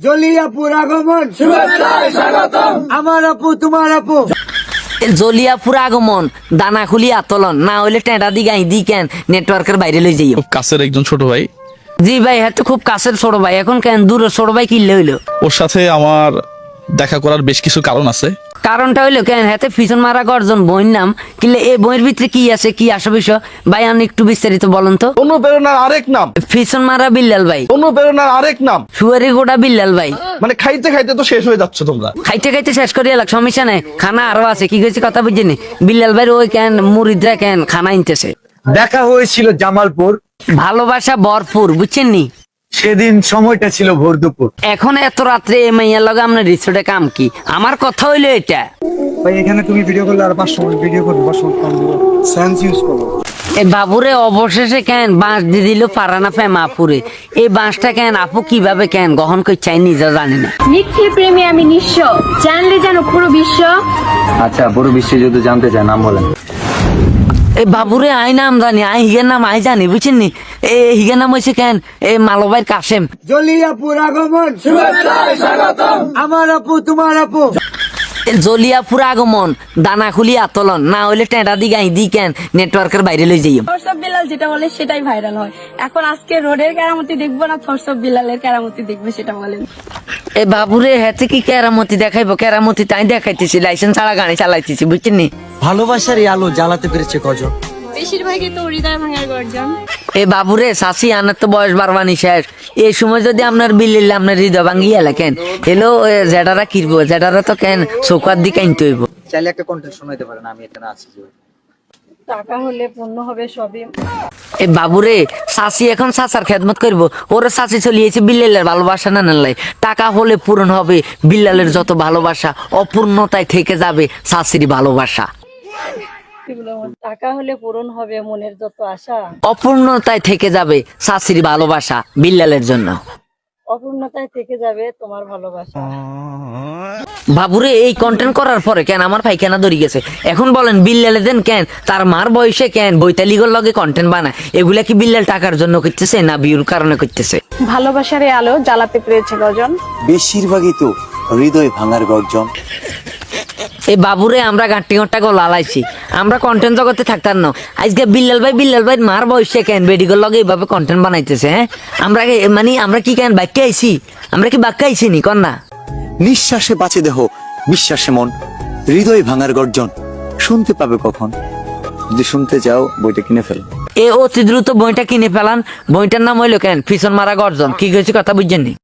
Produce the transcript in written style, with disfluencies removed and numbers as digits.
জলিয়াপুর আগমন শুভেচ্ছায় স্বাগতম। আমার আপু তোমার আপু জলিয়াপুর আগমন দানা খুলি আতলন না হইলে টেঁটা দি গাই দি কেন নেটওয়ার্কের বাইরে লই যাইও। খুব কাছের একজন ছোট ভাই, জি ভাই, হ্যাঁ তো খুব কাছের ছোট ভাই। এখন কেন দূরের ছোট ভাই কিনলে হইলো? ওর সাথে আমার দেখা করার বেশ কিছু কারণ আছে। কারণটা হইলো কেন হাতে ফিসন মারা গর্জন বইয়ের নাম কিনলে এই বইয়ের ভিতরে কি আছে কি আসে বিষয় ভাই আপনি একটু বিস্তারিত বলুন তো। অনুপ্রেরণার আরেক নাম, ফিসন মারা বিল্লাল ভাই, অনুপ্রেরণার আরেক নাম। সুয়ারি গোটা বিল্লাল ভাই। মানে খাইতে খাইতে তো শেষ হয়ে যাচ্ছ তোমরা। খাইতে খাইতে শেষ করিয়া লাগ সমস্যা নাই, খানা আরো আছে। কি কইছি কথা বুঝিনি? বিল্লাল ভাই ওই কেন মুরিদরা কেন খানা আনতেছে। দেখা হয়েছিল জামালপুর, ভালোবাসা ভরপুর, বুঝছেন নি? সেদিন সময়টা ছিল ভোর দুপুর। এখন এত রাত্রে এই মাইয়ার লগে আপনার রিসোর্টে কাম কি? আমার কথা হইলো এটা। ভাই এখানে তুমি ভিডিও করলে আর 500 মিনিট ভিডিও করবে, 500 মিনিট কম দিব। সেন্স ইউজ করো। এই বাবুরে অবশেষে কেন বাঁশ দিয়ে দিল ফারানা ফেমাপুরে। এই বাঁশটা কেন আপু কিভাবে কেন গ্রহণ করে চাই নিজে জানি না। নিখিল প্রেমী আমি নিঃস্ব, জানলে জানো পুরো বিশ্ব। আচ্ছা, পুরো বিশ্বে যদি জানতে চায় নাম বলেন। এই বাবুরে আই নাম জানি, আই হিগের নাম আই জানি, বুঝছেন নি? এই হিগের নাম হয়েছে কেন এই মালবাইর কাশেম। জলিয়াপুর আগমন শুভেচ্ছায় স্বাগতম। আমার আপু তোমার আপু জলিয়াপুর আগমন দানা খুলি আতলন না হইলে টেঁটা দি গাই দি কেন নেটওয়ার্কের বাইরে লই যাইও। থরসব বিলাল যেটা বলে সেটাই ভাইরাল হয়। এখন আজকে রোডের কেরামতি দেখবো না থরসব বিলালের কেরামতি দেখবে সেটা বলেন। এই বাবুরে হেতে কি কেরামতি দেখাইবো? কেরামতি তাই দেখাইতেছি, লাইসেন্স ছাড়া গাড়ি চালাইতেছি, বুঝছেন নি? ভালোবাসার এই আলো জ্বালাতে পেরেছে কজন? বেশিরভাগই তো হৃদয় ভাঙার গর্জন। এ বাবুরে শাসি আনার তো বয়স বারবানি শেষ। এই সময় যদি আপনার বিলিলে আপনার হৃদয় ভাঙ্গি এলা কেন এলো জেডারা কিরবো? জেডারা তো কেন চৌকার দিকে আনতে হইব। চাইলে একটা কন্টেন্ট শোনাইতে পারেন, আমি এখানে আছি। টাকা হলে পূর্ণ হবে সবই। এ বাবুরে শাসি এখন চাচার খেদমত করবো। ওরা শাসি চলিয়েছে বিল্লালের ভালোবাসা না নাই। টাকা হলে পূরণ হবে বিল্লালের যত ভালোবাসা, অপূর্ণতায় থেকে যাবে শাসির ভালোবাসা। টাকা হলে পূরণ হবে মনের যত আশা, অপূর্ণতায় থেকে যাবে শাসির ভালোবাসা বিল্লালের জন্য। অপূর্ণতায় থেকে যাবে তোমার ভালোবাসা। বাবুরে এই কন্টেন্ট করার পরে কেন আমার পায়খানা ধরে গেছে। এখন বলেন বিল্লালে দেন কেন তার মার বয়সে কেন বৈতালিগর লগে কন্টেন্ট বানায়? এগুলা কি বিল্লাল টাকার জন্য করতেছে না বিউর কারণে করতেছে? ভালোবাসার এই আলো জ্বালাতে পেরেছে গজন। বেশিরভাগই তো হৃদয় ভাঙার গর্জন। এই বাবুরে আমরা গাঁটি ঘন্টা গো লালাইছি, আমরা কন্টেন্ট জগতে থাকতাম না। আজকে বিল্লাল ভাই মার বয়সে কেন বেডিগর লগে এইভাবে কন্টেন্ট বানাইতেছে। হ্যাঁ আমরা মানে আমরা কি কেন বাক্যে আইছি? আমরা কি বাক্যে আইছি নি কন্যা? নিঃশ্বাসে বাঁচে দেহ, বিশ্বাসে মন, হৃদয় ভাঙার গর্জন শুনতে পাবে কখন? যদি শুনতে চাও বইটা কিনে ফেলো। এ অতি দ্রুত বইটা কিনে ফেলান। বইটার নাম হইলো কেন ফিসন মারা গর্জন। কি কইছি কথা বুঝছেন নি?